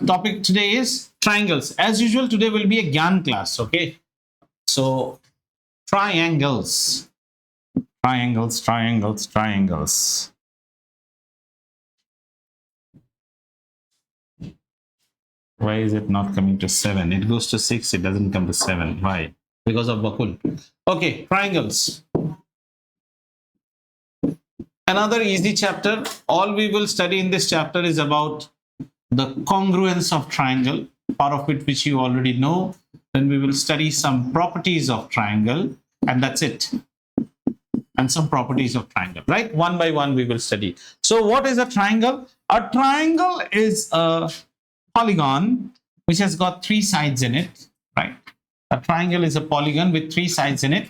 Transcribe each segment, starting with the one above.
topic today is triangles. As usual, today will be a Gyan class. Okay. So triangles. Triangles, triangles, triangles. Why is it not coming to 7? It goes to 6, it doesn't come to 7. Why? Because of Bakul. Okay, triangles. Another easy chapter. All we will study in this chapter is about the congruence of triangle, part of it which you already know. Then we will study some properties of triangle, and that's it. And some properties of triangle, right? One by one we will study. So what is a triangle? A triangle is a polygon which has got 3 sides in it, right? A triangle is a polygon with 3 sides in it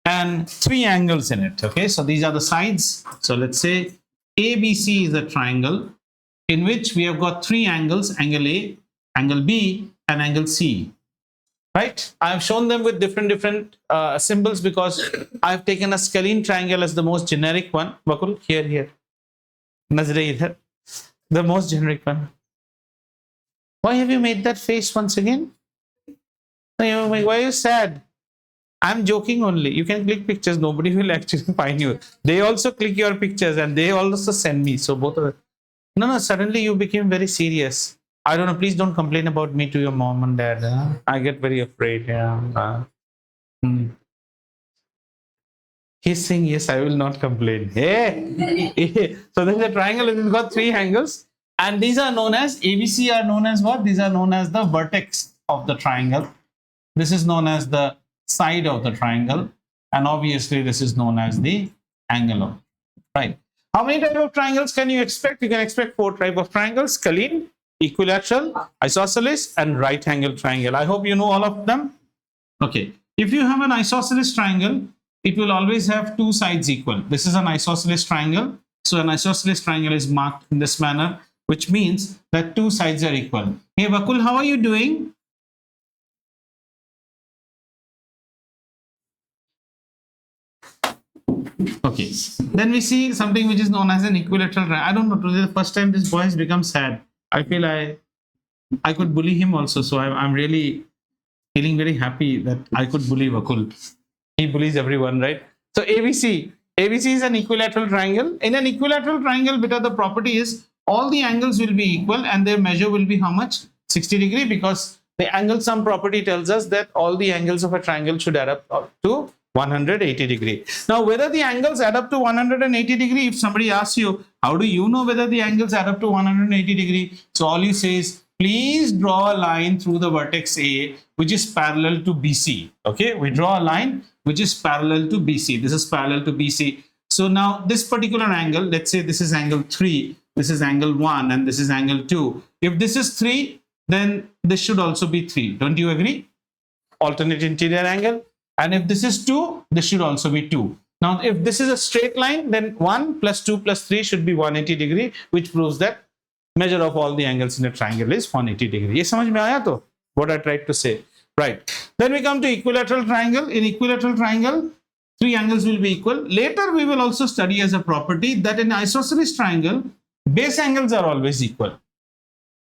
and 3 angles in it. Okay, so these are the sides. So let's say ABC is a triangle in which we have got 3 angles: angle A, angle B, and angle C. Right? I have shown them with different symbols because I have taken a scalene triangle as the most generic one. Bakul, here. Nazre idhar. The most generic one. Why have you made that face once again? Why are you sad? I'm joking only. You can click pictures. Nobody will actually find you. They also click your pictures and they also send me. So both of them. No, suddenly you became very serious. I don't know. Please don't complain about me to your mom and dad. Huh? I get very afraid. Yeah. He's saying, yes, I will not complain. Hey. So there's a triangle. It's got 3 angles. And these are known as, ABC are known as what? These are known as the vertex of the triangle. This is known as the side of the triangle. And obviously, this is known as the angle of, right? How many types of triangles can you expect? You can expect 4 types of triangles: scalene, equilateral, isosceles, and right angle triangle. I hope you know all of them. Okay. If you have an isosceles triangle, it will always have 2 sides equal. This is an isosceles triangle. So an isosceles triangle is marked in this manner, which means that 2 sides are equal. Hey, Bakul, how are you doing? Okay. Then we see something which is known as an equilateral triangle. I don't know. Today, the first time this boy has become sad. I feel I could bully him also. So I'm really feeling very happy that I could bully Bakul. He bullies everyone, right? So ABC is an equilateral triangle. In an equilateral triangle, beta, the property is all the angles will be equal and their measure will be how much? 60 degree, because the angle sum property tells us that all the angles of a triangle should add up to 180 degree. Now, whether the angles add up to 180 degree, if somebody asks you, how do you know whether the angles add up to 180 degree? So all you say is, please draw a line through the vertex A, which is parallel to BC. Okay, we draw a line which is parallel to BC. This is parallel to BC. So now this particular angle, let's say this is angle 3, this is angle 1, and this is angle 2. If this is 3, then this should also be 3. Don't you agree? Alternate interior angle. And if this is 2, this should also be 2. Now, if this is a straight line, then 1 plus 2 plus 3 should be 180 degree, which proves that measure of all the angles in a triangle is 180 degree. Ye samajh mein aaya to? What I tried to say. Right. Then we come to equilateral triangle. In equilateral triangle, 3 angles will be equal. Later, we will also study as a property that in isosceles triangle, base angles are always equal.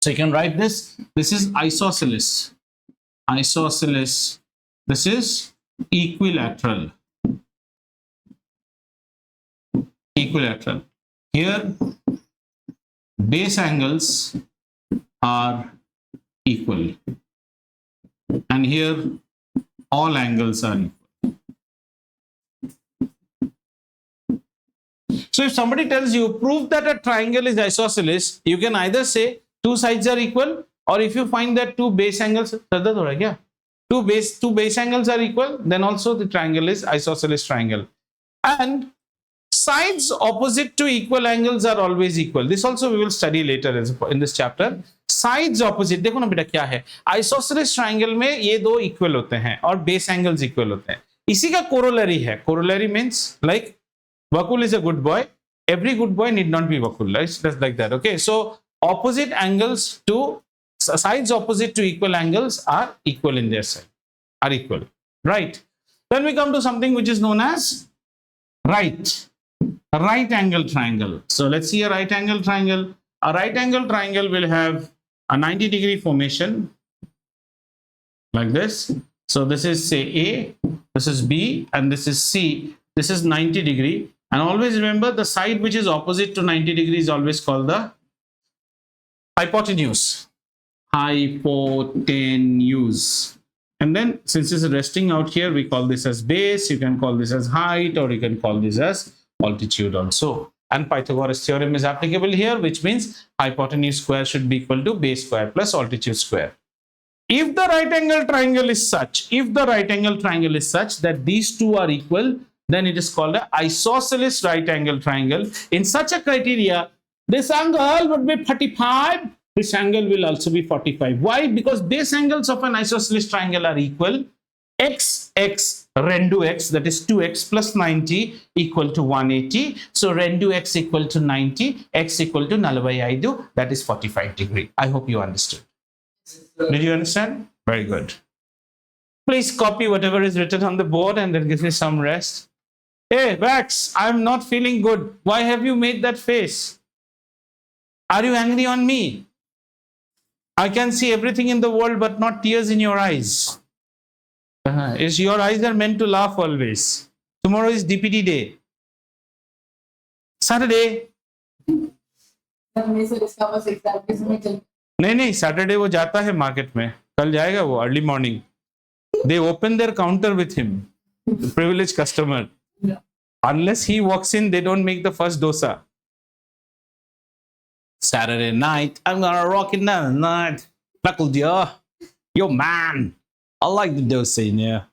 So you can write this. This is isosceles. Isosceles. This is equilateral. Equilateral. Here, base angles are equal. And here, all angles are equal. So if somebody tells you, prove that a triangle is isosceles, you can either say 2 sides are equal, or if you find that 2 base angles, two base angles are equal, then also the triangle is isosceles triangle. And sides opposite to equal angles are always equal. This also we will study later in this chapter. Sides opposite, देखो ना बेटा क्या है, isosceles triangle में ये 2 equal होते हैं और base angles equal होते हैं. इसी का corollary है. Corollary means like Bakul is a good boy. Every good boy need not be Bakul, right? Just like that. Okay, so opposite angles to sides opposite to equal angles are equal in their side, are equal, right? Then we come to something which is known as right angle triangle. So let's see a right angle triangle. A right angle triangle will have a 90-degree formation like this. So this is say A, this is B, and this is C. This is 90 degree. And always remember, the side which is opposite to 90 degrees is always called the hypotenuse. Hypotenuse. And then since it's resting out here, we call this as base. You can call this as height, or you can call this as altitude also. And Pythagoras theorem is applicable here, which means hypotenuse square should be equal to base square plus altitude square. If the right angle triangle is such, that these two are equal, then it is called an isosceles right angle triangle. In such a criteria, this angle would be 35. This angle will also be 45. Why? Because base angles of an isosceles triangle are equal. X, rendu x, that is 2x plus 90 equal to 180. So rendu x equal to 90, x equal to 45, that is 45 degree. I hope you understood. Did you understand? Very good. Please copy whatever is written on the board and then give me some rest. Hey, Vax, I'm not feeling good. Why have you made that face? Are you angry on me? I can see everything in the world but not tears in your eyes. Your eyes are meant to laugh always. Tomorrow is DPD day. Saturday. नहीं Saturday वो जाता है market में, कल जाएगा वो early morning. They open their counter with him, privilege customer. Unless he walks in, they don't make the first dosa. Saturday night, I'm gonna rock it down tonight. Knuckle dear, yo man, I like the dosa in here.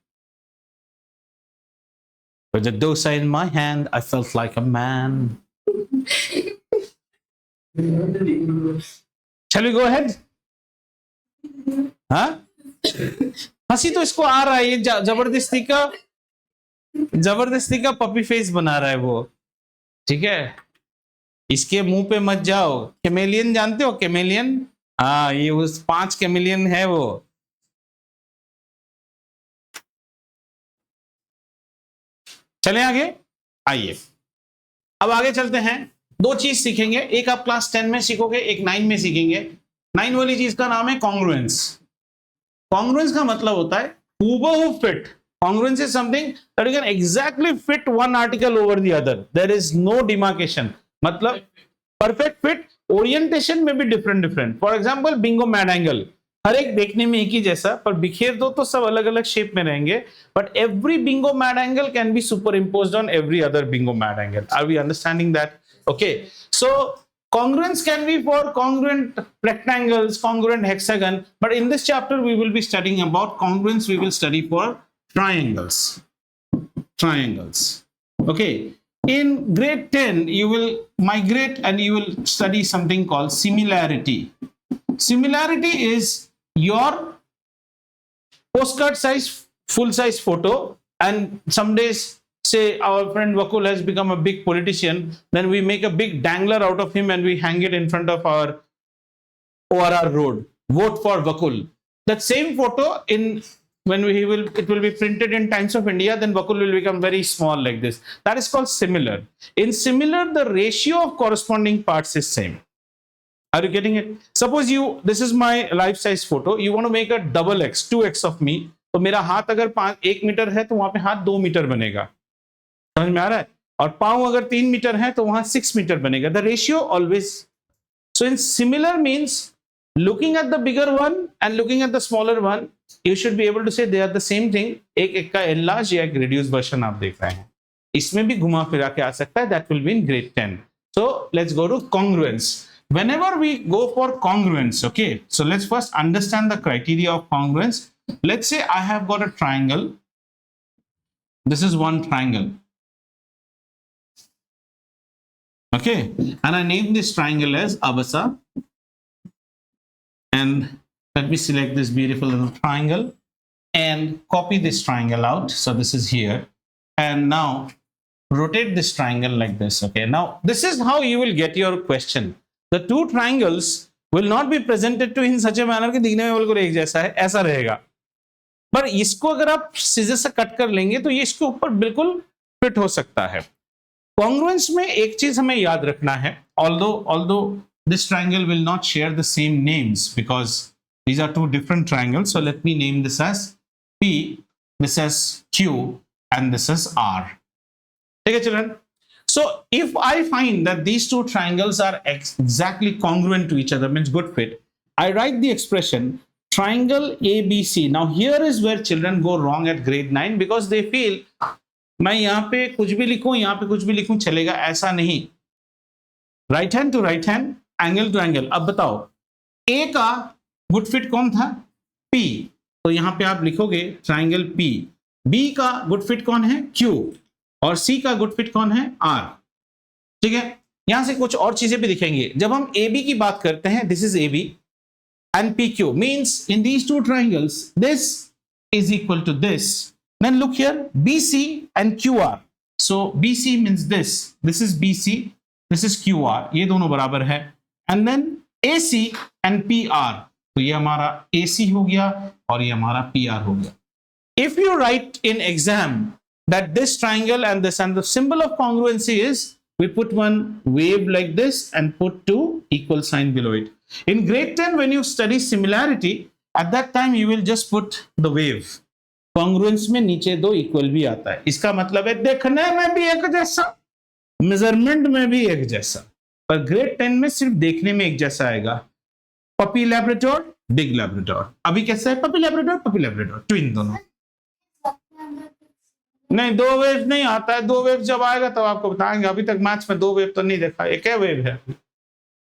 With the dosa in my hand, I felt like a man. Shall we go ahead? हाँ? हंसी तो इसको आ रहा है, ये जबरदस्ती का puppy face बना रहा है वो. ठीक है, इसके मुंह पे मत जाओ. कैमेलियन जानते हो? कैमेलियन, हाँ, ये उस 5 कैमेलियन है वो. चले आगे, आइए अब आगे चलते हैं. 2 चीज सीखेंगे, एक आप क्लास 10 में सीखोगे, एक 9 में सीखेंगे. 9 वाली चीज का नाम है कॉन्ग्रुएंस. कॉन्ग्रुएंस का मतलब होता है हूबहू fit. Congruence is something that you can exactly fit one article over the other. There is no demarcation. मतलब perfect fit. Orientation में भी different. For example, bingo mad angle. हर एक देखने में एक ही जैसा, पर बिखेर दो तो सब अलग अलग शेप में रहेंगे. But every bingo mad angle can be superimposed on every other bingo mad angle. Are we understanding that? Okay. So congruence can be for congruent rectangles, congruent hexagon. But in this chapter, we will be studying about congruence. We will study for triangles. Okay. In grade 10, you will migrate and you will study something called similarity. Similarity is your postcard size, full size photo, and some days, say our friend Vakul has become a big politician, then we make a big dangler out of him and we hang it in front of our ORR road. Vote for Vakul. That same photo, it will be printed in Times of India, then Vakul will become very small like this. That is called similar. In similar, the ratio of corresponding parts is same. Are you getting it? Suppose this is my life size photo. You want to make a double X, 2X of me. तो मेरा हाथ अगर 1 metre है तो वहां पे हाथ 2 metre बनेगा. समझ में आ रहा है? और पांव अगर 3 मीटर है तो वहां 6 मीटर बनेगा. The ratio always. So in similar means looking at the bigger one and looking at the smaller one, you should be able to say they are the same thing. एक का enlarged या एक reduced version आप देख रहे हैं. इसमें भी घुमा फिरा के आ सकता है. That will be in grade 10. So let's go to congruence. Whenever we go for congruence, okay, so let's first understand the criteria of congruence. Let's say I have got a triangle. This is one triangle. Okay, and I name this triangle as Abasa. And let me select this beautiful little triangle and copy this triangle out. So this is here. And now rotate this triangle like this. Okay, now this is how you will get your question. The two triangles will not be presented to in such a manner कि दिखने में बिल्कुल एक जैसा है, ऐसा रहेगा. पर इसको अगर आप सीधे से कट कर लेंगे तो ये इसके ऊपर बिल्कुल फिट हो सकता है. कॉन्ग्रुएंस में एक चीज हमें याद रखना है, although this triangle will not share the same names because these are two different triangles. So let me name this as P, this as Q, and this as R. Okay, children. So if I find that these two triangles are exactly congruent to each other, means good fit, I write the expression triangle ABC. Now here is where children go wrong at grade 9 because they feel मैं यहाँ पे कुछ भी लिखूं, यहाँ पे कुछ भी लिखूं चलेगा, ऐसा नहीं. Right hand to right hand, angle to angle. अब बताओ ए का गुड फिट कौन था? P. तो यहाँ पे आप लिखोगे ट्राइंगल P. B का गुड फिट कौन है? Q. और C का गुड फिट कौन है? R. ठीक है. यहां से कुछ और चीजें भी दिखेंगे. जब हम AB की बात करते हैं, this is AB and PQ, means in these two triangles this is equal to this. Then look here, BC and QR. So BC means this is BC, this is QR, ये दोनों बराबर है. And then AC and PR, तो ये हमारा AC हो गया और ये हमारा PR हो गया. If you write in exam that this triangle and this, and the symbol of congruency is we put one wave like this and put two equal sign below it. In grade 10 when you study similarity, at that time you will just put the wave. Congruence में नीचे दो equal भी आता है. इसका मतलब है देखने में भी एक जैसा, मेजरमेंट में भी एक जैसा, पर ग्रेड 10 में सिर्फ देखने में एक जैसा आएगा. Puppy Labrador, big Labrador. अभी कैसा है? पपी लैब्राडोर, ट्विन दोनों. नहीं, दो वेव नहीं आता है. दो वेव जब आएगा तब आपको बताएंगे. अभी तक मैच में दो वेव तो नहीं देखा. एक है वेव है,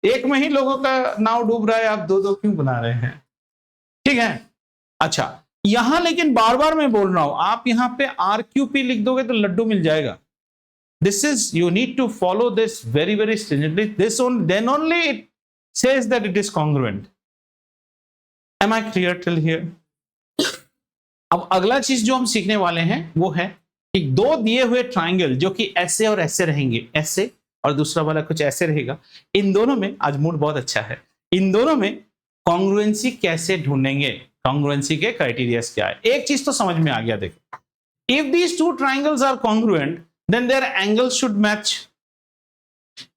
एक में ही लोगों का नाव डूब रहा है. आप दो दो क्यों बना रहे हैं? ठीक है. अच्छा, यहां लेकिन बार बार मैं बोल रहा हूं, आप यहां पे RQP लिख दोगे तो लड्डू मिल जाएगा. This is, you need to follow this very very stringently. This only, then only it says that it is congruent. Am I clear till here? अब अगला चीज जो हम सीखने वाले हैं वो है कि दो दिए हुए ट्राइंगल जो कि ऐसे और ऐसे रहेंगे, ऐसे और दूसरा वाला कुछ ऐसे रहेगा, इन दोनों में, आज मूड बहुत अच्छा है, इन दोनों में कॉन्ग्रुएंसी कैसे ढूंढेंगे, कॉन्ग्रुएंसी के क्राइटेरियाज क्या है. एक चीज तो समझ में आ गया. देखो, if these two triangles are congruent, then their angles should match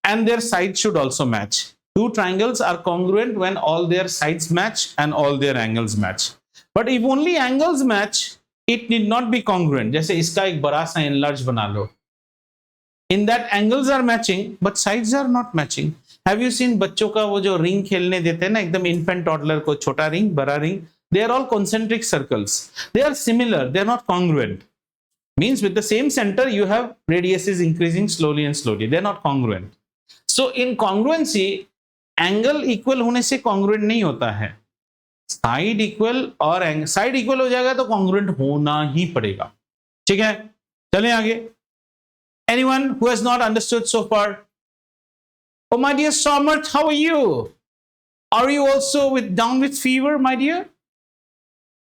and their sides should also match. Two triangles are congruent when all their sides match and all their angles match. But if only angles match, it need not be congruent. जैसे इसका एक बड़ा सा enlarge बना लो. In that angles are matching, but sides are not matching. Have you seen बच्चों का वो जो रिंग खेलने देते हैं ना, एकदम infant toddler को, छोटा रिंग, बड़ा ring, they are all concentric circles. They are similar, they are not congruent. Means with the same center you have radiuses increasing slowly and slowly. They are not congruent. So in congruency, angle equal होने से congruent नहीं होता है. Side equal और side equal हो जाएगा तो congruent होना ही पड़ेगा. ठीक है, चलें आगे. Anyone who has not understood so far? Oh my dear Samarth, how are you? Are you also down with fever, my dear?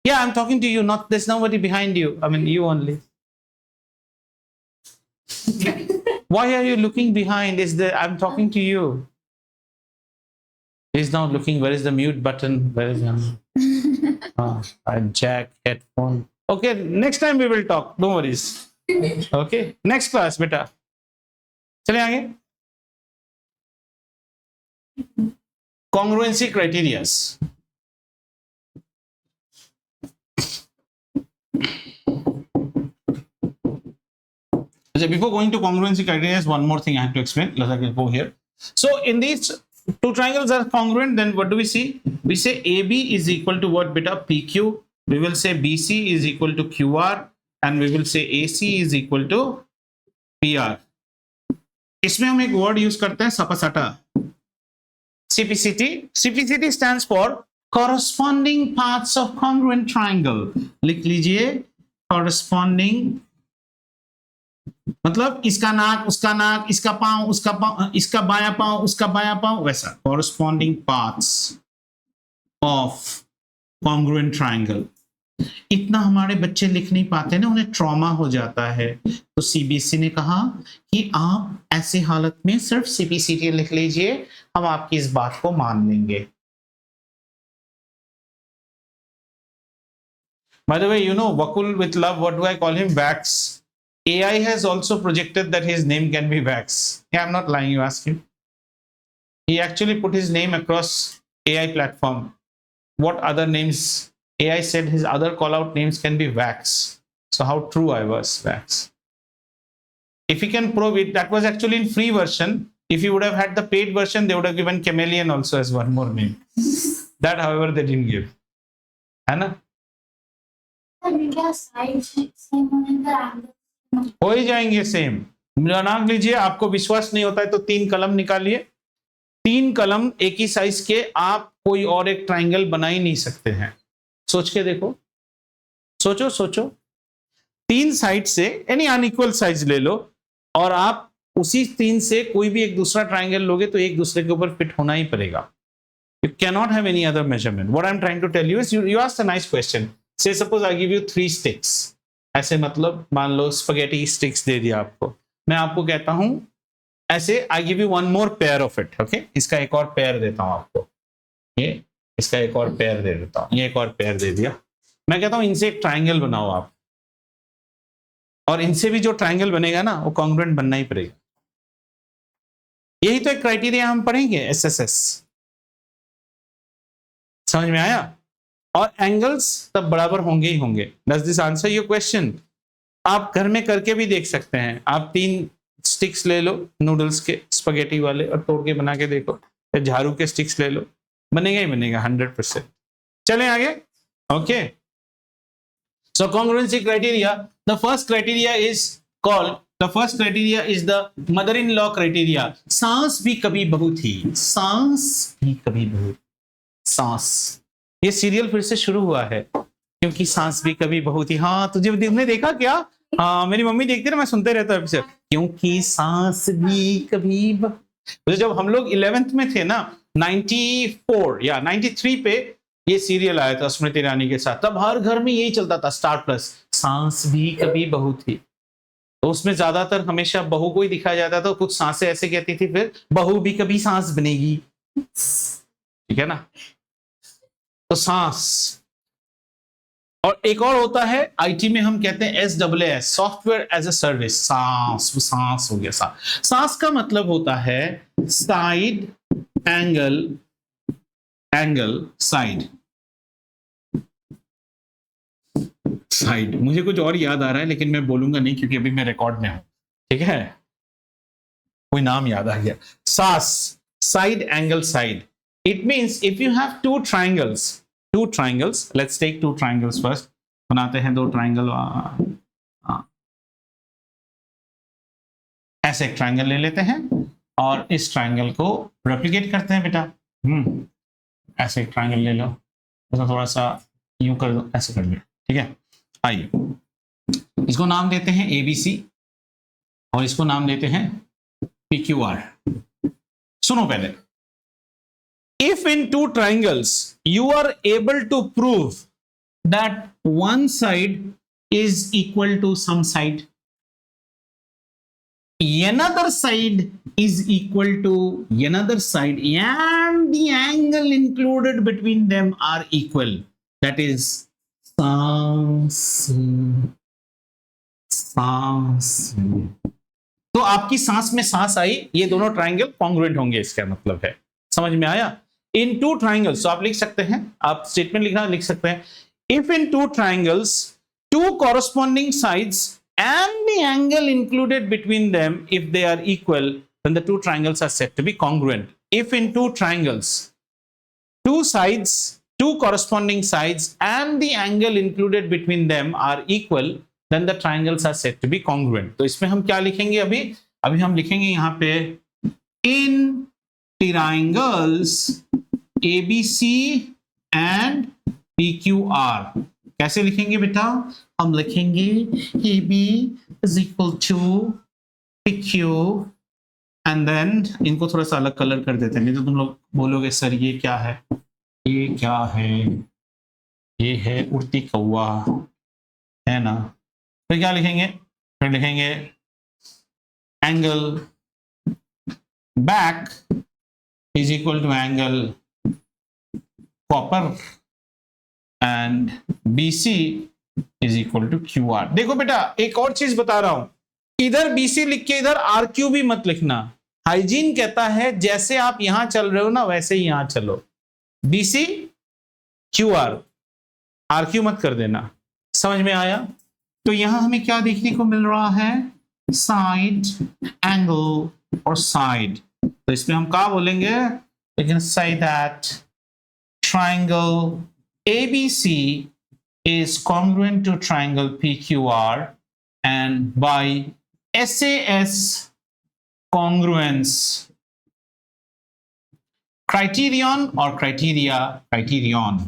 Yeah, I'm talking to you. Not, there's nobody behind you. I mean, you only. Why are you looking behind? I'm talking to you. He's now looking. Where is the mute button? Where is jack, headphone. Okay, next time we will talk. No worries. Okay, next class, beta. चले आगे. Congruency criteria. Before going to congruency criteria, one more thing I have to explain. Let's go here. So in these two triangles are congruent, then what do we see? We say AB is equal to what, beta? PQ. We will say BC is equal to QR, and we will say AC is equal to PR. इसमें हम एक word use करते हैं, sapasata. CPCT. CPCT stands for corresponding parts of congruent triangle. लिख लीजिए, corresponding, मतलब इसका नाक, उसका नाक, इसका पांव, उसका पांव, इसका बायां पांव, उसका बायां पांव, वैसा. Corresponding parts of congruent triangle. इतना हमारे बच्चे लिख नहीं पाते ना, उन्हें ट्रॉमा हो जाता है. तो सीबीएसई ने कहा कि आप ऐसी हालत में सिर्फ सीपीसीटी लिख लीजिए, हम आपकी इस बात को मान लेंगे. By the way, you know, Vakul with love, what do I call him? Wax. AI has also projected that his name can be Wax. Yeah, I'm not lying, you ask him. he actually put his name across AI platform. What other names? AI said his other call out names can be Wax. So how true I was, Wax. If he can prove it, that was actually in free version. If you would have had the paid version, they would have given Chameleon also as one more name. That, however, they didn't give. है ना? हो ही जाएंगे same. दिमाग लीजिए, आपको विश्वास नहीं होता है तो 3 कलम निकालिए. 3 कलम एक ही साइज के, आप कोई और एक ट्राइंगल बना ही नहीं सकते हैं. सोच के देखो, सोचो सोचो. 3 साइड से एनी अनइक्वल साइज ले लो और आप उसी 3 से कोई भी एक दूसरा ट्राइंगल लोगे तो एक दूसरे के ऊपर फिट होना ही पड़ेगा. You cannot have any other measurement. What I'm trying to tell you is, you asked a nice question. Say suppose I give you 3 sticks. ऐसे मतलब मान लो स्पगेटी स्टिक्स दे दिया आपको. मैं आपको कहता हूं ऐसे, I give you one more pair of it. Okay? इसका एक और पेयर देता हूं आपको. ये इसका एक और पेयर दे देता हूं. ये एक और पेयर दे दिया. मैं कहता हूं इनसे एक ट्राइंगल बनाओ आप. और इनसे भी जो ट्राइंगल बनेगा ना, वो कॉन्ग्रुएंट बनना ही पड़ेगा. यही तो एक क्राइटेरिया हम पढ़ेंगे SSS. समझ में आया? और एंगल्स तब बराबर होंगे ही होंगे. Does this answer your question? आप घर में करके भी देख सकते हैं. आप 3 स्टिक्स ले लो नूडल्स के, स्पगेटी वाले, और तोड़ के बना के देखो. या झाड़ू के स्टिक्स ले लो, बनेगा ही बनेगा 100%. चलें आगे. Okay, so congruency criteria. The first criteria is called, the first criteria is the mother in law criteria. सांस भी कभी बहू थी, सांस भी कभी बहू. सांस, ये सीरियल फिर से शुरू हुआ है क्योंकि सांस भी कभी बहू थी. हाँ, तुमने देखा क्या? हाँ, मेरी मम्मी देखती है ना, मैं सुनते रहता हूँ एपिसोड. क्योंकि सांस भी कभी बहू. जब हम लोग 11th में थे ना, 94 या 93 पे ये सीरियल आया था स्मृति ईरानी के साथ. तब हर घर में यही चलता था, स्टार प्लस, सांस भी कभी बहू थी. तो उसमें ज्यादातर हमेशा बहू को ही दिखाया जाता था. कुछ सांसें ऐसे कहती थी, फिर बहू भी कभी सांस बनेगी. ठीक है ना? तो सांस. और एक और होता है आईटी में, हम कहते हैं SaaS, software as a service. सांस, सांस हो गया. सांस का मतलब होता है side angle, angle side, side. मुझे कुछ और याद आ रहा है लेकिन मैं बोलूंगा नहीं क्योंकि अभी मैं रिकॉर्ड में हूं. ठीक है, कोई नाम याद आ गया. सास, side angle side. It means if you have two triangles, let's take 2 triangles first. बनाते हैं 2 ट्राइंगल. ऐसे एक ट्राइंगल ले लेते हैं और इस ट्राइंगल को रेप्लिकेट करते हैं बेटा. ऐसे एक ट्राइंगल ले लो, तो थोड़ा सा यूं कर दो, ऐसे कर लो. ठीक है, आइए इसको नाम देते हैं ABC और इसको नाम देते हैं PQR. सुनो पहले. If in 2 triangles you are able to prove that one side is equal to some side, another side is equal to another side, and the angle included between them are equal, that is सांस. तो आपकी सांस में सांस आई, ये दोनों triangle congruent होंगे, इसका मतलब है. समझ में आया? In 2 triangles, तो आप लिख सकते हैं, आप स्टेटमेंट लिखना लिख सकते हैं. If in 2 triangles, 2 corresponding sides and the angle included between them, if they are equal, then the 2 triangles are said to be congruent. If in 2 triangles, 2 sides, 2 corresponding sides and the angle included between them are equal, then the triangles are said to be congruent. तो इसमें हम क्या लिखेंगे? अभी हम लिखेंगे यहाँ पे in triangles ABC and PQR. कैसे लिखेंगे बेटा? हम लिखेंगे AB is equal to PQ and then इनको थोड़ा सा अलग कलर कर देते हैं, नहीं तो तुम लोग बोलोगे सर ये क्या है, ये क्या है, ये है उड़ती कौवा, है ना. फिर क्या लिखेंगे? फिर लिखेंगे angle back is equal to angle copper and BC is equal to QR. देखो बेटा, एक और चीज बता रहा हूं, इधर BC लिख के इधर RQ भी मत लिखना. हाइजीन कहता है जैसे आप यहां चल रहे हो ना वैसे ही यहां चलो। BC QR, आरक्यू मत कर देना। समझ में आया? तो यहां हमें क्या देखने को मिल रहा है? साइड एंगल और साइड। तो इसमें हम क्या बोलेंगे? we can say that triangle ABC is congruent to triangle PQR, and by SAS congruence criterion or criterion,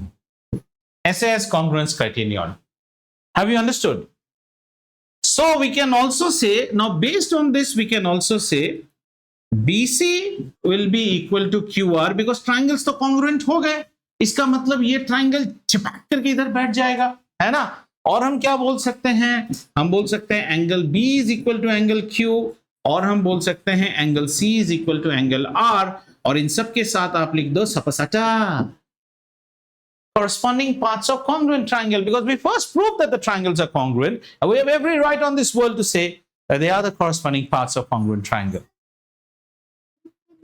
SAS congruence criterion. Have you understood? So we can also say, now based on this we can also say BC will be equal to QR, because triangles तो congruent हो गए। इसका मतलब ये triangle चिपक करके इधर बैठ जाएगा, है ना। और हम क्या बोल सकते हैं? हम बोल सकते हैं angle B is equal to angle Q, और हम बोल सकते हैं angle C is equal to angle R, और इन सब के साथ आप लिख दो सपसाटा corresponding parts of congruent triangle, because we first proved that the triangles are congruent, and we have every right on this world to say that they are the corresponding parts of congruent triangle.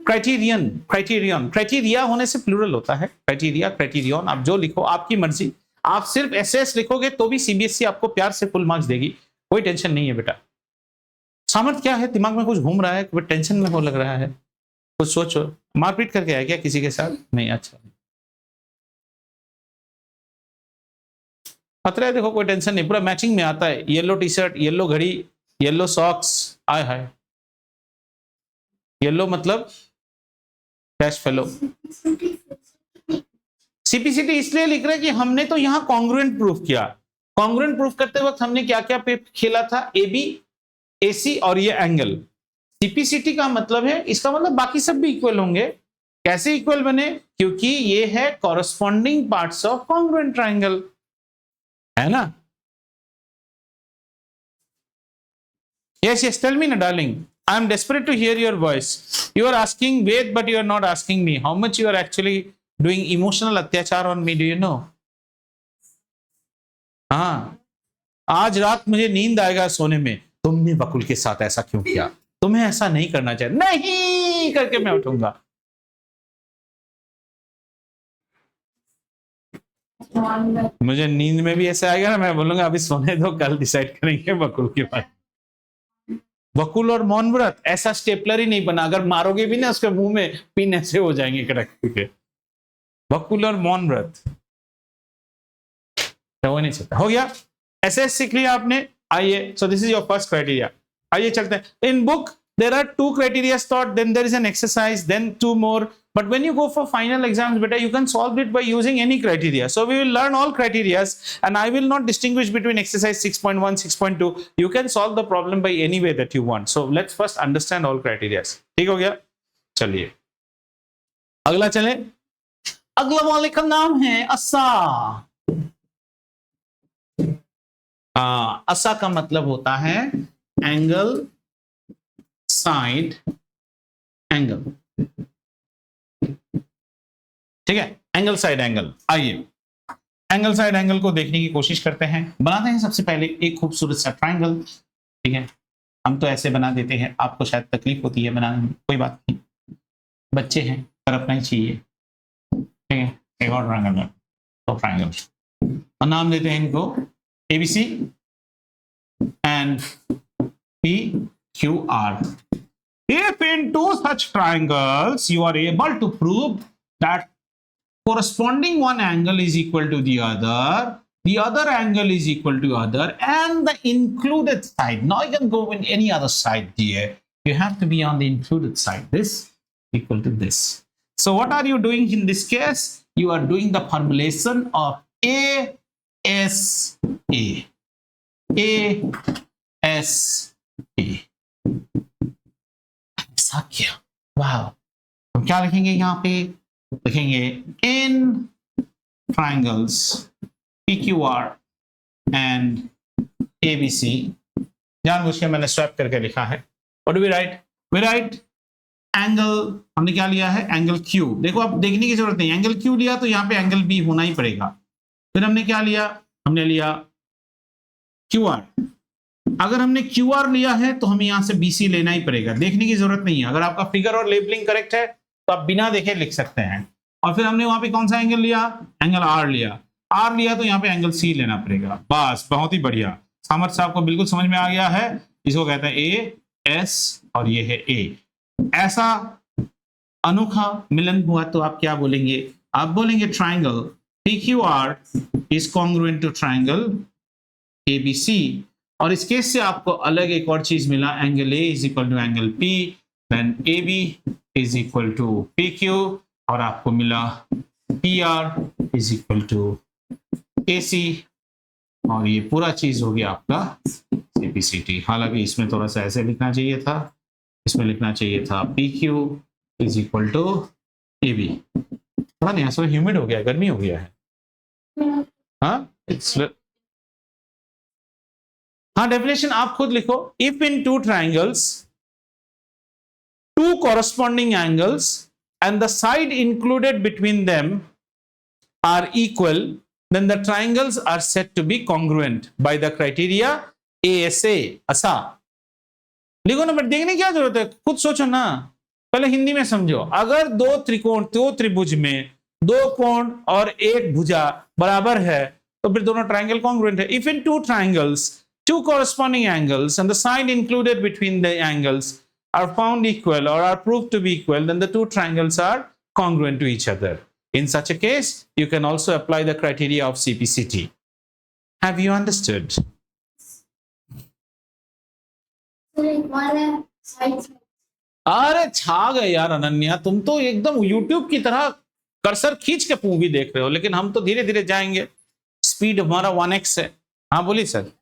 Criteria होने से plural होता है। Criteria, criterion, आप जो लिखो आपकी मर्जी। आप सिर्फ एसएस लिखोगे तो भी सीबीएसई आपको प्यार से फुल मार्क्स देगी, कोई टेंशन नहीं है बेटा। सामर्थ क्या है? दिमाग में कुछ घूम रहा है, कोई टेंशन में हो लग रहा है, कुछ सोचो। मारपीट करके आया क्या किसी के साथ? नहीं, अच्छा खतरा है। देखो कोई टेंशन नहीं, पूरा मैचिंग में आता है। येलो टी शर्ट, येलो घड़ी, येलो सॉक्स, आय हाय। येलो मतलब कैश फेलो। सीपीसीटी इसलिए लिख रहे हैं कि हमने तो यहां कॉन्ग्रुएंट प्रूफ किया। कॉन्ग्रुएंट प्रूफ करते वक्त हमने क्या क्या पे खेला था? AB, AC और ये एंगल। सीपीसीटी का मतलब है, इसका मतलब बाकी सब भी इक्वल होंगे। कैसे इक्वल बने? क्योंकि ये है corresponding parts of congruent triangle, है ना। Yes, yes, tell me, darling. I am desperate to hear your voice. You are asking Ved, but you are not asking me. How much you are actually doing emotional अत्याचार on me, do you know? हाँ, आज रात मुझे नींद आएगा सोने में, तुमने बकुल के साथ ऐसा क्यों किया? तुम्हें ऐसा नहीं करना चाहिए, नहीं करके मैं उठूंगा। मुझे नींद में भी ऐसा आएगा ना, मैं बोलूंगा अभी सोने दो, कल डिसाइड करेंगे बकुल के बाद। बकुल और मौन व्रत ऐसा स्टेपलर ही नहीं बना, अगर मारोगे भी ना उसके मुंह में पिन ऐसे हो जाएंगे कड़क के। बकुल और मौन व्रत हो नहीं सकता। हो गया, ऐसे सीख लिया आपने। आइए, so this is your first criteria. आइए चलते हैं। In book there are 2 criteria taught, then there is an exercise, then 2 more, but when you go for final exams beta, you can solve it by using any criteria. So we will learn all criterias, and I will not distinguish between exercise 6.1 6.2. You can solve the problem by any way that you want. So let's first understand all criteria. ठीक हो गया? चलिए अगला चले। अगला वाले का नाम है असा। असा का मतलब होता है एंगल साइड एंगल, ठीक है। Angle side angle. आइए एंगल साइड एंगल को देखने की कोशिश करते हैं। बनाते हैं सबसे पहले एक खूबसूरत सा ट्राइंगल, ठीक है। हम तो ऐसे बना देते हैं, आपको शायद तकलीफ होती है बनाने में, कोई बात नहीं, बच्चे हैं, पर अपना ही चाहिए, ठीक है। एक और ट्राइंगल, तो ट्राइंगल, और नाम देते हैं इनको ABC and PQR. If in 2 such triangles you are able to prove that corresponding one angle is equal to the other angle is equal to other, and the included side. Now you can go in any other side here. You have to be on the included side. This equal to this. So what are you doing in this case? You are doing the formulation of ASA. ASA. ऐसा क्या? वाह, हम क्या लिखेंगे यहाँ पे? लिखेंगे इन triangles PQR and ABC। जानबूझ के मैंने स्वैप करके लिखा है। What do we write? We write angle, हमने क्या लिया है? Angle Q। देखो आप देखने की जरूरत नहीं, एंगल Q लिया तो यहाँ पे एंगल B होना ही पड़ेगा। फिर हमने क्या लिया? हमने लिया QR, अगर हमने क्यू आर लिया है तो हमें यहां से बीसी लेना ही पड़ेगा, देखने की जरूरत नहीं है। अगर आपका फिगर और लेबलिंग करेक्ट है तो आप बिना देखे लिख सकते हैं। और फिर हमने वहां पे कौन सा एंगल लिया, एंगल आर लिया, आर लिया तो यहाँ पे एंगल सी लेना पड़ेगा। बस, बहुत ही बढ़िया, सामर्थ साहब को बिल्कुल समझ में आ गया है। इसको कहते हैं ए एस और ये है ए। ऐसा अनोखा मिलन हुआ तो आप क्या बोलेंगे, आप बोलेंगे triangle PQR is congruent to triangle ABC। और इस केस से आपको अलग एक और चीज मिला, angle A is equal to angle P, then AB is equal to PQ, और आपको मिला PR is equal to AC, और ये पूरा चीज हो गया आपका CPCT। हालांकि इसमें थोड़ा सा ऐसे लिखना चाहिए था, इसमें लिखना चाहिए था PQ is equal to AB। थोड़ा नहीं, ऐसा ह्यूमिड हो गया है, गर्मी हो गया है। हाँ, डेफिनेशन आप खुद लिखो। If in two triangles, two corresponding angles and the side included between them are equal, then the triangles are said to be congruent by the criteria ASA। ऐसा लिखो ना, बट देखने की क्या जरूरत है, खुद सोचो ना, पहले हिंदी में समझो। अगर दो त्रिकोण, दो त्रिभुज में दो कोण और एक भुजा बराबर है तो फिर दोनों ट्राइंगल कॉन्ग्रुएंट है। If in two triangles, two corresponding angles and the side included between the angles are found equal or are proved to be equal, then the two triangles are congruent to each other. In such a case, you can also apply the criteria of CPCT. Have you understood? अरे छा गए यार अनन्या, तुम तो एकदम YouTube की तरह cursor खींच के मूवी देख रहे हो, लेकिन हम तो धीरे धीरे जाएंगे, स्पीड हमारा 1x है। हाँ बोलिए सर।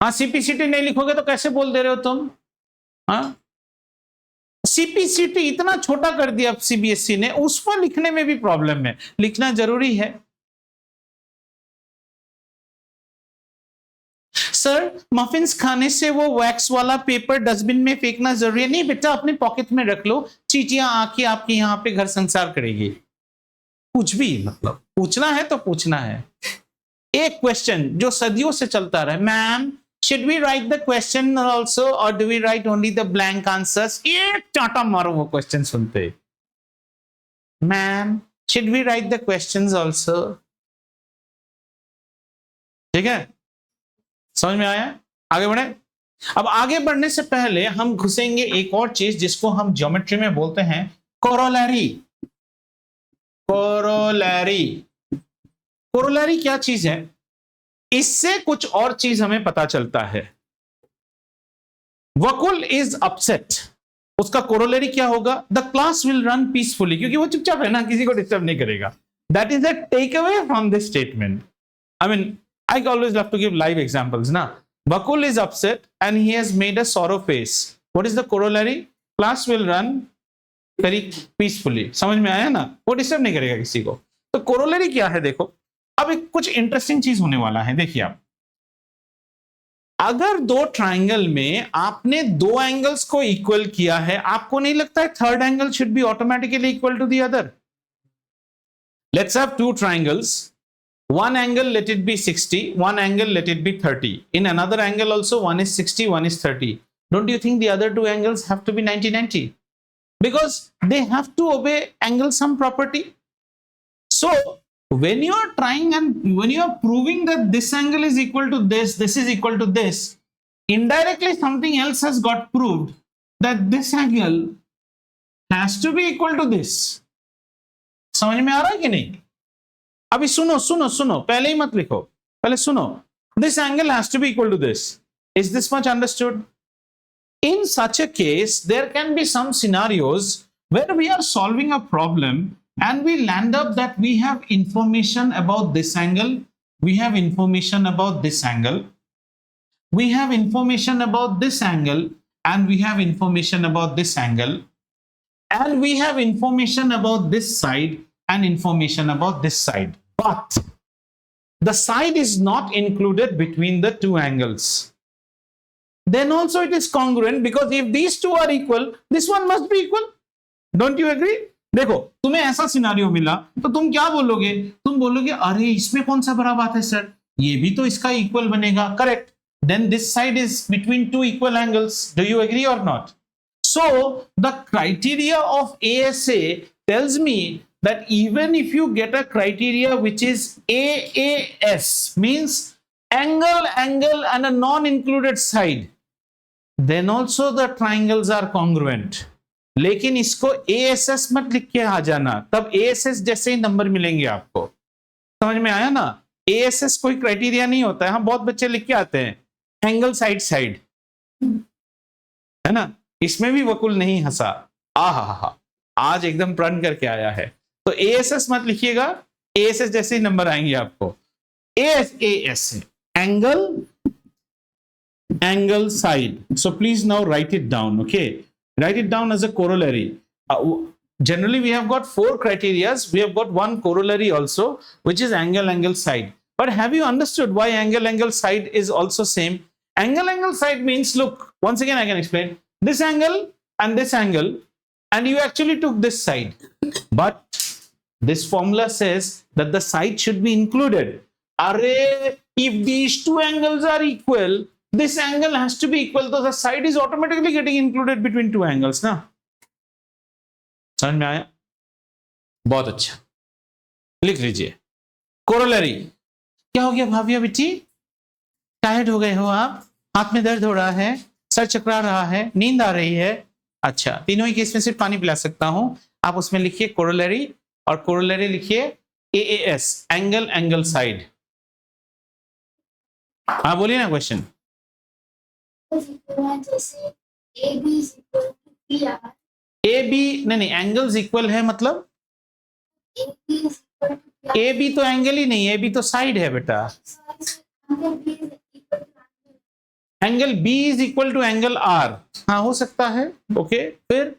हाँ, CPCT नहीं लिखोगे तो कैसे बोल दे रहे हो तुम? हाँ, CPCT इतना छोटा कर दिया CBSE ने, उस पर लिखने में भी प्रॉब्लम है, लिखना जरूरी है। सर, मफिन्स खाने से वो वैक्स वाला पेपर डस्टबिन में फेंकना जरूरी है? नहीं बेटा, अपने पॉकेट में रख लो, चींटियां आके आपके यहाँ पे घर संसार करेगी। कुछ भी मतलब पूछना है तो पूछना है। एक क्वेश्चन जो सदियों से चलता रहा, ma'am should we write the question also or do we write only the blank answers? एक चाटा मारो वो क्वेश्चन सुनते, ma'am should we write the questions also? ठीक है, समझ में आया? आगे बढ़े। अब आगे बढ़ने से पहले हम घुसेंगे एक और चीज जिसको हम ज्योमेट्री में बोलते हैं कोरोलरी। कोरोलरी, कोरोलरी क्या चीज है? इससे कुछ और चीज हमें पता चलता है। वकुल इज अपसेट, उसका कोरोलरी क्या होगा? The class will run peacefully, क्योंकि वो चुपचाप है ना, किसी को डिस्टर्ब नहीं करेगा। That is the take away from this statement. I mean, I always love to give live examples ना। Vakul is upset and he has made a sorrow face. What is the corollary? Class will run very peacefully. समझ में आया ना? वो disturb नहीं करेगा किसी को। तो कोरोलरी क्या है देखो। अब एक कुछ इंटरेस्टिंग चीज होने वाला है, देखिए आप, अगर दो ट्राइंगल में आपने दो एंगल्स को इक्वल किया है, आपको नहीं लगता है third angle should be automatically equal to the other? Let's have two triangles, one angle let it be 60, one angle let it be 30. In another angle also, one is 60, one is 30. Don't you think the other two angles have to be 90-90? Because they have to obey angle sum property. So when you are trying and when you are proving that this angle is equal to this is equal to this, indirectly something else has got proved that this angle has to be equal to this. समझ में आ रहा है कि नहीं? अभी सुनो सुनो सुनो, पहले ही मत लिखो, पहले सुनो। This angle has to be equal to this. Is this much understood? In such a case, there can be some scenarios where we are solving a problem and we land up that we have information about this angle, we have information about this angle, we have information about this angle, and we have information about this angle, and we have information about this side and information about this side. But the side is not included between the two angles. Then also it is congruent, because if these two are equal, this one must be equal. Don't you agree? देखो, तुम्हें ऐसा scenario मिला तो तुम क्या बोलोगे? तुम बोलोगे अरे इसमें कौन सा बड़ा बात है सर, ये भी तो इसका इक्वल बनेगा, correct. Then this side is between two equal angles. Do you agree or not? So the criteria of ASA tells me that even if you get a criteria which is AAS, means angle, angle and a non-included side, then also the triangles are congruent. लेकिन इसको ASS मत लिख के आ जाना, तब ASS जैसे ही number मिलेंगे आपको. समझ में आया ना? ASS कोई क्राइटेरिया नहीं होता है. हम बहुत बच्चे लिख के आते हैं एंगल साइड साइड, है ना. इसमें भी वकुल नहीं हंसा. आहा, आज एकदम प्रण करके आया है. तो ASS मत लिखिएगा, ASS जैसे ही नंबर आएंगे आपको. AS angle side. So please now write it down. Okay, write it down as a corollary. Generally we have got 4 criterias. We have got one corollary also, which is angle side. But have you understood why angle side is also same? Angle side means, look, once again I can explain. This angle, and you actually took this side. But this formula says that the side should be included. Array, if these two angles are equal, this angle has to be equal, so the side is automatically getting included between two angles ना. समझ में आया? बहुत अच्छा, लिख लीजिए corollary. क्या हो गया भाभिया बेटी? टायर्ड हो गए हो आप? हाथ में दर्द हो रहा है, सर चकरा रहा है, नींद आ रही है? अच्छा, तीनों ही केस में सिर्फ पानी पिला सकता हूं. आप उसमें लिखिए कोरोलरी, और कोरोलरी लिखिए AAS, एंगल साइड. हाँ बोलिए ना क्वेश्चन. ए बी नहीं, एंगल्स इक्वल है मतलब ए बी तो एंगल ही नहीं है, ए बी तो साइड है बेटा. Angle B is equal to angle R. हाँ हो सकता है. ओके, फिर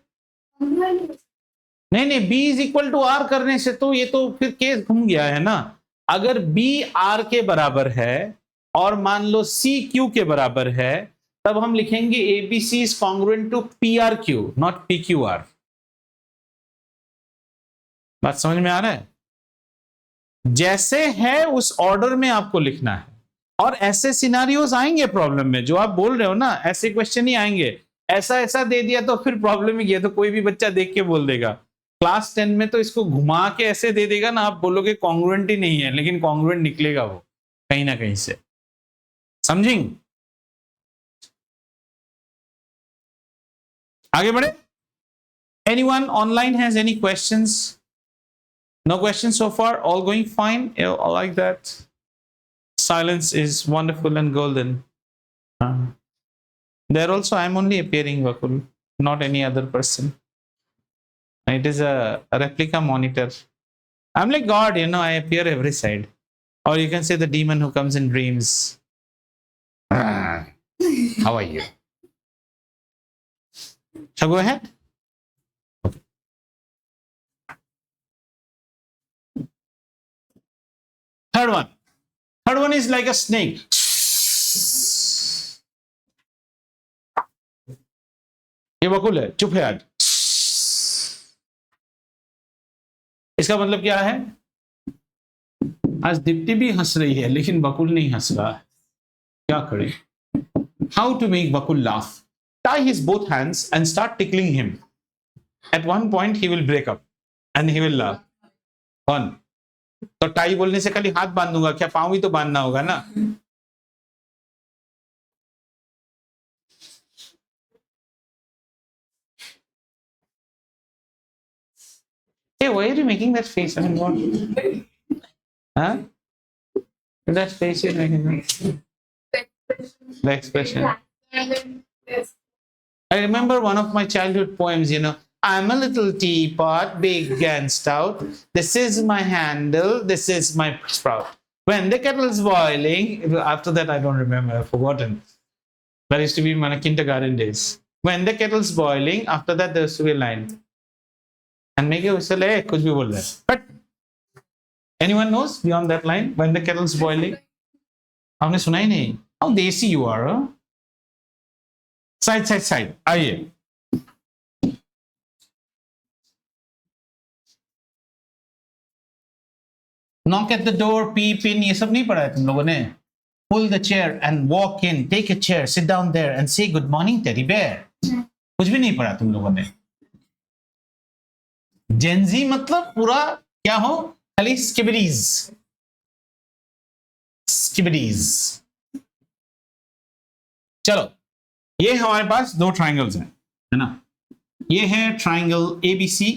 नहीं, B is equal to R करने से तो ये तो फिर केस घूम गया है ना. अगर बी आर के बराबर है और मान लो सी क्यू के बराबर है, तब हम लिखेंगे ABC is congruent to PRQ, not PQR. बात समझ में आ रहा है? जैसे है उस ऑर्डर में आपको लिखना है. और ऐसे सिनारियोज आएंगे प्रॉब्लम में, जो आप बोल रहे हो ना, ऐसे क्वेश्चन ही आएंगे. ऐसा दे दिया तो फिर प्रॉब्लम ही है. तो कोई भी बच्चा देख के बोल देगा. क्लास 10 में तो इसको घुमा के ऐसे दे देगा ना, आप बोलोगे कॉन्ग्रुएंट ही नहीं है, लेकिन कॉन्ग्रुएंट निकलेगा वो कहीं ना कहीं से. समझेंगे? आगे बढ़े. Anyone online has any questions? No questions so far. All going fine. All like that. Silence is wonderful and golden. There also, I'm only appearing Vakul, not any other person. It is a replica monitor. I'm like God, you know. I appear every side. Or you can say the demon who comes in dreams. How are you? Shall I go ahead? Okay. Third one is like a snake. ये वकुल है, चुप है आज. इसका मतलब क्या है? आज दीप्ति भी हंस रही है, लेकिन वकुल नहीं हंस रहा है. क्या करें? How to make Vakul laugh? Tie his both hands and start tickling him. At one point he will break up and he will laugh. कौन? तो टाई बोलने से खाली हाथ बांध दूंगा क्या? पांव भी तो बांधना होगा ना. Hey, why are you making that face? I mean, what? Huh? That face you're making. The expression. I remember one of my childhood poems, you know. I'm a little teapot, big and stout. This is my handle. This is my sprout. When the kettle's boiling, after that I don't remember, I've forgotten. That used to be my kindergarten days. When the kettle's boiling, after that there used to be a line. And make it whistle, hey, kuch bhi bol raha hai. But anyone knows beyond that line? When the kettle's boiling? आपने सुना ही नहीं. How desi you are, huh? Side. आइए. Knock at the door, peep in, ये सब नहीं पढ़ा है तुम लोगों ने? Pull the chair and walk in, take a chair, sit down there and say good morning teddy bear. कुछ भी नहीं पढ़ा तुम लोगों ने। जेनजी मतलब पूरा क्या हो, खाली स्किबिडीज स्किबिडीज। चलो, ये हमारे पास दो ट्राइंगल्स हैं, है ना? ये है ट्राइंगल एबीसी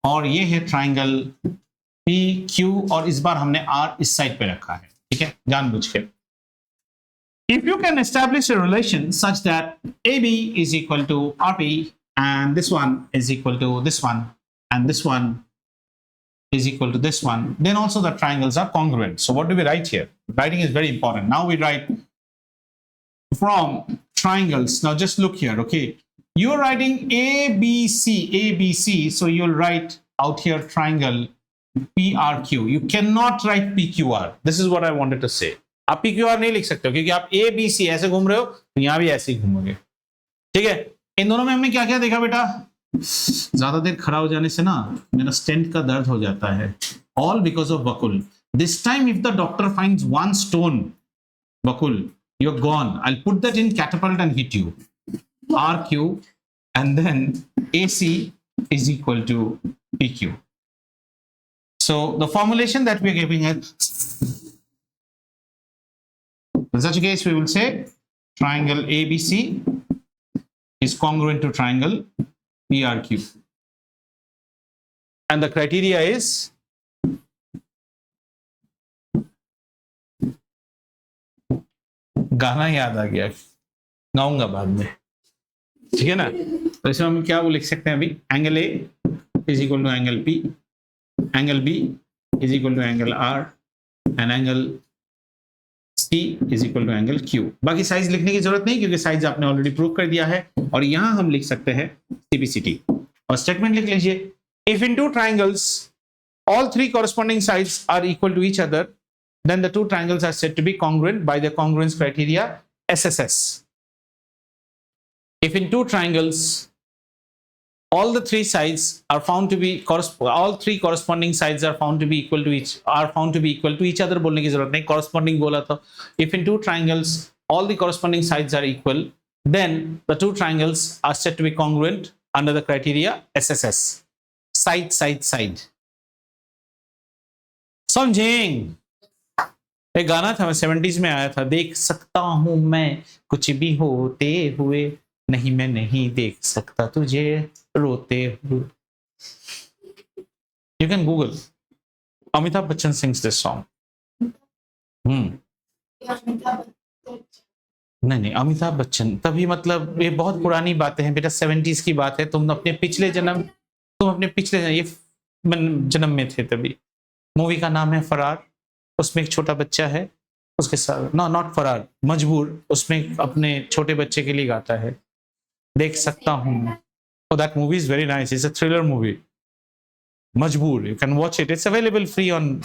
और ये है ट्राइंगल पी क्यू, और इस बार हमने आर इस साइड पे रखा है, ठीक है, जानबूझ के। If you can establish a relation such that AB is equal to RP and this one is equal to this one and this one is equal to this one, then also the triangles are congruent. So what do we write here? Writing is very important. Now we write from triangles. Now just look here, okay? You're writing ABC, ABC, so you'll write out here triangle PRQ. You cannot write PQR. This is what I wanted to say. आप PQR नहीं लिख सकते हो क्योंकि आप ABC ऐसे घूम रहे हो, तो यहां भी ऐसे ही घूमोगे, ठीक है? इन दोनों में हमने क्या क्या देखा बेटा? ज्यादा देर खड़ा हो जाने से ना मेरा स्टेंट का दर्द हो जाता है, all because of Bakul. This time if the doctor finds one stone Bakul, you are gone. I will put that in catapult and hit you. RQ and then AC is equal to PQ. So the formulation that we are giving is, in such a case we will say triangle ABC is congruent to triangle PRQ, and the criteria is गाना याद आ गया, गाऊंगा बाद में, ठीक है ना? तो इसमें हम क्या वो लिख सकते हैं अभी? Angle A is equal to angle P, angle B is equal to angle R and angle C is equal to angle Q. बाकी साइज लिखने की जरूरत नहीं क्योंकि साइज आपने ऑलरेडी प्रूव कर दिया है। और यहां हम लिख सकते हैं CPCT और स्टेटमेंट लिख लीजिए। If in two triangles all three corresponding sides are equal to each other, then the two triangles are said to be congruent by the congruence criteria SSS. If in two triangles all the three sides are found to be all three corresponding sides are found to be equal to each other, बोलने की जरूरत नहीं, corresponding बोला था। If in two triangles all the corresponding sides are equal, then the two triangles are said to be congruent under the criteria SSS, side side side। समझें? एक गाना था 70s में आया था, देख सकता हूं मैं कुछ भी होते हुए, नहीं मैं नहीं देख सकता तुझे रोते हुए। You can Google. Amitabh Bachchan sings this song. नहीं अमिताभ बच्चन तभी, मतलब ये बहुत पुरानी बातें हैं बेटा, 70s की बात है। तुम अपने पिछले जन्म ये जन्म में थे तभी। मूवी का नाम है फरार, उसमें एक छोटा बच्चा है, उसके साथ नॉट फरार, मजबूर, उसमें अपने छोटे बच्चे के लिए गाता है, देख सकता हूं। Oh, that movie is very nice. It's a thriller movie. Majboor. You can watch it. It's available free on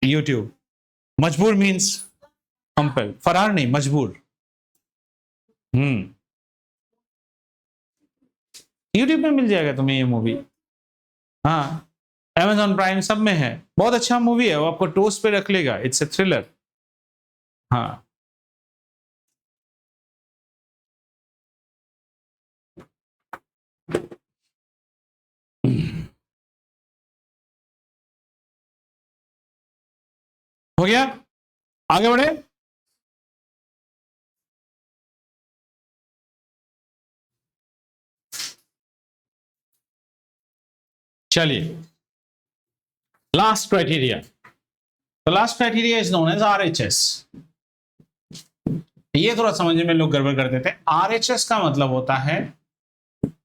YouTube. Majboor means compel. Farar nahi, Majboor. YouTube में मिल जाएगा तुम्हें ये मूवी। हाँ, Amazon Prime सब में है। बहुत अच्छा मूवी है, वो आपको टोस्ट पे रख लेगा। It's a thriller. हाँ, हो गया? आगे बढ़े। चलिए, last criteria. The last criteria is known as RHS। ये थोड़ा समझने में लोग गड़बड़ कर देते हैं। RHS का मतलब होता है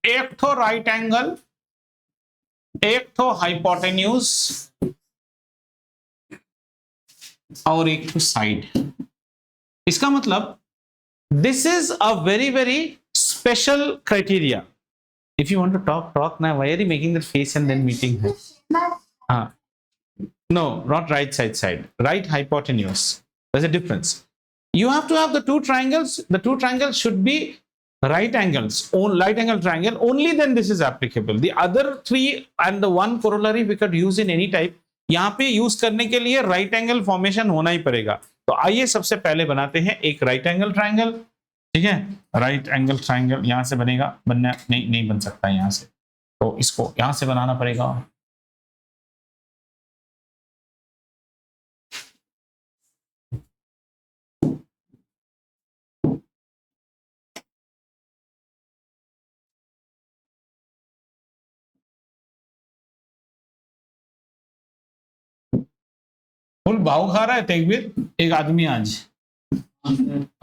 एक तो राइट एंगल, एक तो हाइपोटेन्यूज और एक तो साइड। इसका मतलब this is a very very special criteria. If you want to talk ना, why are you making that face and then meeting है? हाँ, no, not right side, right hypotenuse. there's a difference. You have to have the two triangles. The two triangles should be right angles, right angle triangle. Only then this is applicable. The other three and the one corollary we could use in any type. यहाँ पे use करने के लिए right angle formation होना ही पड़ेगा। तो आइए सबसे पहले बनाते हैं एक राइट एंगल ट्राइंगल। ठीक है, राइट एंगल ट्राइंगल यहां से बनेगा, बनना नहीं बन सकता यहां से, तो इसको यहां से बनाना पड़ेगा। फुल भाव खा रहा है तेगवीर एक आदमी आज,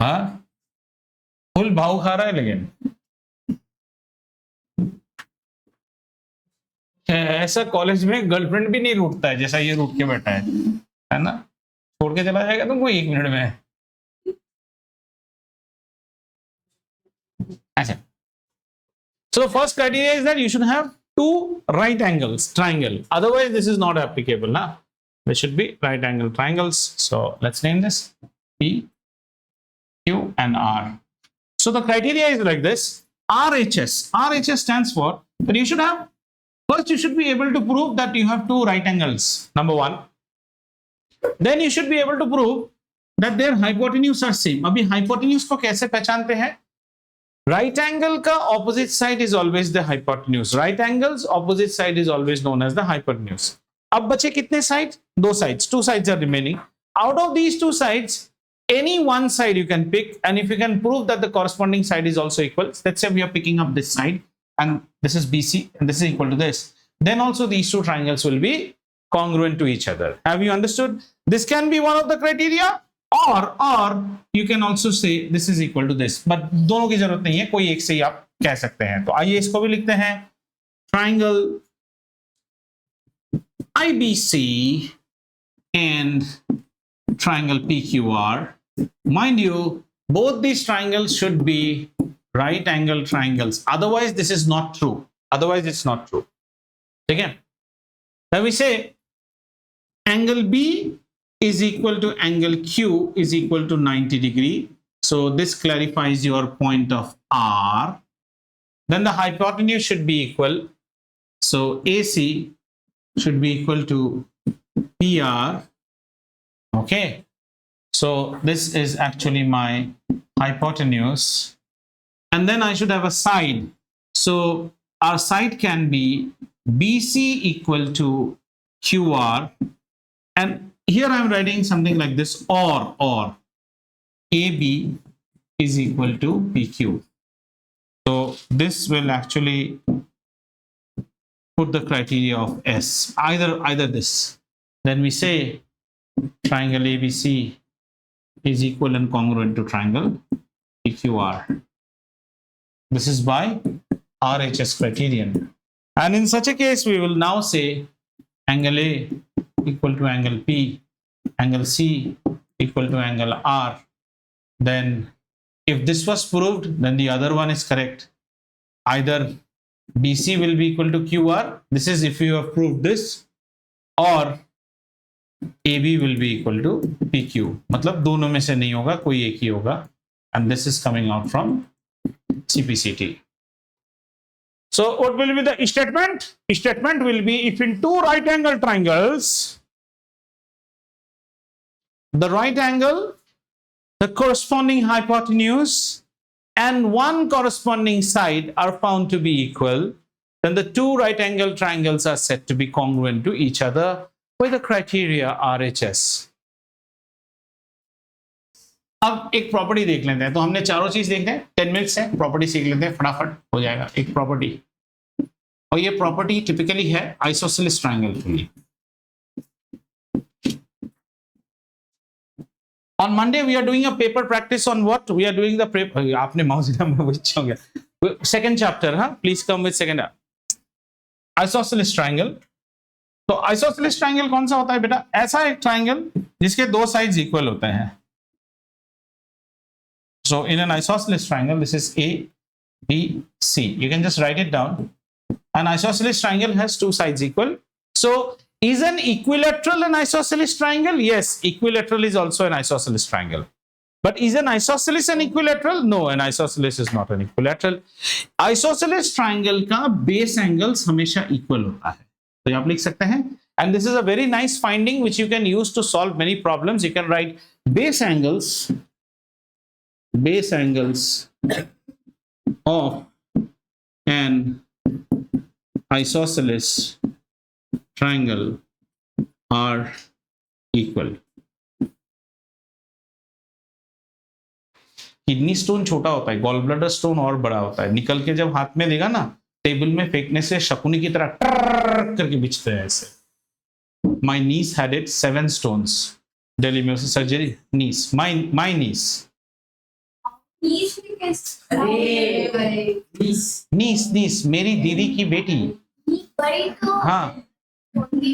हाँ फुल भाव खा रहा है, लेकिन ऐसा कॉलेज में गर्लफ्रेंड भी नहीं रूठता है जैसा ये रूठ के बैठा है ना, छोड़ के चला जाएगा तुमको 1 मिनट में। अच्छा, so the first criteria is that you should have 2 right angles triangle, otherwise this is not applicable na. There should be right angle triangles. So let's name this P, Q and R. So the criteria is like this. RHS. RHS stands for that you should have, first you should be able to prove that you have 2 right angles, number 1. Then you should be able to prove that their hypotenuse are same. अभी hypotenuse को कैसे पहचानते हैं? Right angle का opposite side is always the hypotenuse. Right angle's opposite side is always known as the hypotenuse. अब बचे कितने sides? 2 sides. 2 sides are remaining. Out of these 2 sides, any one side you can pick, and if you can prove that the corresponding side is also equal, let's say we are picking up this side, and this is BC, and this is equal to this, then also these 2 triangles will be congruent to each other. Have you understood? This can be one of the criteria, or you can also say this is equal to this, but दोनों की जरूरत नहीं है, कोई एक से ही आप कह सकते हैं। तो आइए इसको भी लिखते हैं, triangle IBC and triangle PQR. Mind you, both these triangles should be right angle triangles, otherwise this is not true, otherwise it's not true. Okay, now we say angle B is equal to angle Q is equal to 90 degree. So this clarifies your point of R. Then the hypotenuse should be equal. So AC should be equal to PR. Okay. So this is actually my hypotenuse. And then I should have a side. So our side can be BC equal to QR. And here I am writing something like this, or AB is equal to PQ. So this will actually put the criteria of S, either this. Then we say triangle ABC is equal and congruent to triangle PQR. This is by RHS criterion. And in such a case, we will now say angle A equal to angle P, angle C equal to angle R. Then if this was proved, then the other one is correct. Either BC will be equal to QR, this is if you have proved this, or AB will be equal to PQ. मतलब दोनों में से नहीं होगा, कोई एक ही होगा. And this is coming out from CPCT. So what will be the statement? Statement will be if in 2 right angle triangles, the right angle, the corresponding hypotenuse, and one corresponding side are found to be equal, then the 2 right angle triangles are said to be congruent to each other with the criteria RHS. अब एक property देख लेते हैं, तो हमने चारों चीज देख लें, 10 मिनट्स है, प्रॉपर्टी सीख लेते हैं, फटाफट हो जाएगा। एक प्रॉपर्टी, और ये प्रॉपर्टी टिपिकली है आइसोसेलेस ट्रायंगल के लिए। On Monday we are doing a paper practice on what? We are doing the आपने मौजूदा में पूछ हो गया, second chapter, हाँ, please come with second isosceles triangle। तो आइसोसेलेस ट्रायंगल कौन सा होता है बेटा? ऐसा एक ट्रायंगल जिसके 2 साइड्स इक्वल होते हैं। So in an isosceles triangle, this is A, B, C. You can just write it down. An isosceles triangle has 2 sides equal. So is an equilateral an isosceles triangle? Yes, equilateral is also an isosceles triangle. But is an isosceles an equilateral? No, an isosceles is not an equilateral. Isosceles triangle का base angles हमेशा equal होता है। तो आप लिख सकते हैं And this is a very nice finding which you can use to solve many problems. You can write base angles of an isosceles triangle are equal. Kidney stone छोटा होता है, गॉल ब्लैडर स्टोन और बड़ा होता है, निकल के जब हाथ में देगा ना, टेबल में फेंकने से शकुनी की तरह टर करके बिछते हैं ऐसे. My niece had it 7 stones. Delhi में उसे surgery. niece, my niece. niece मेरी दीदी की बेटी. हाँ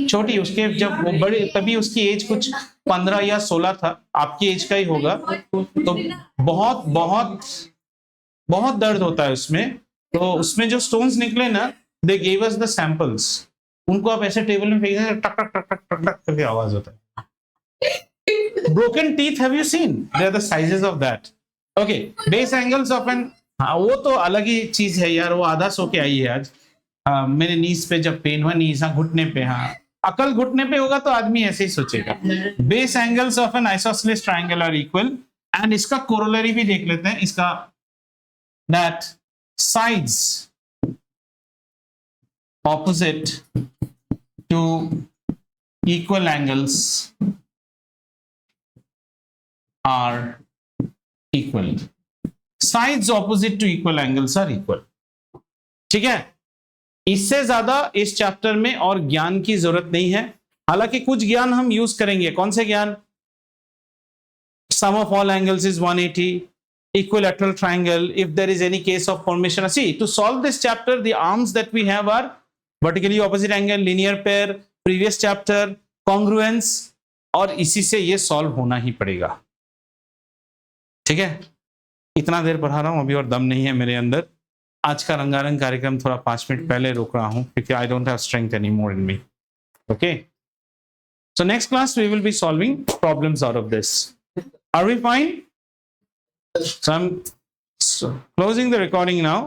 छोटी, उसके जब वो बड़े तभी उसकी एज कुछ 15 या 16 था, आपकी एज का ही होगा, तो बहुत बहुत बहुत दर्द होता है उसमें. तो उसमें जो स्टोन्स निकले ना, they gave us the samples. उनको आप ऐसे टेबल में फेंक दें, टक टक टक टक टक टक करके आवाज होता है. Broken teeth, have you seen? They are the sizes of that. Okay, base angles of an, हाँ वो तो अलग ही चीज है यार, वो आधा सो के आई है आज. मेरे नीज पे जब पेन हुआ, नीज, हाँ घुटने पे, हाँ अकल घुटने पे होगा तो आदमी ऐसे ही सोचेगा. Base angles of an isosceles triangle are equal. And इसका कोरोलरी भी देख लेते हैं, इसका, that sides opposite to equal angles are equal. Sides opposite to equal angles are equal. ठीक है, इससे ज्यादा इस चैप्टर में और ज्ञान की जरूरत नहीं है. हालांकि कुछ ज्ञान हम यूज करेंगे. कौन से ज्ञान? Sum of all angles is 180, equilateral triangle, if there is any case of formation. See, to solve this chapter the arms that we have are vertically opposite angle, linear pair, previous chapter, congruence, और इसी से ये solve होना ही पड़ेगा. ठीक है, इतना देर पढ़ा रहा हूं, अभी और दम नहीं है मेरे अंदर. आज का रंगारंग कार्यक्रम थोड़ा 5 मिनट पहले रोक रहा हूं क्योंकि I don't have strength any more in me. Okay, so next class we will be solving problems out of this. Are we fine? So I'm closing the recording now.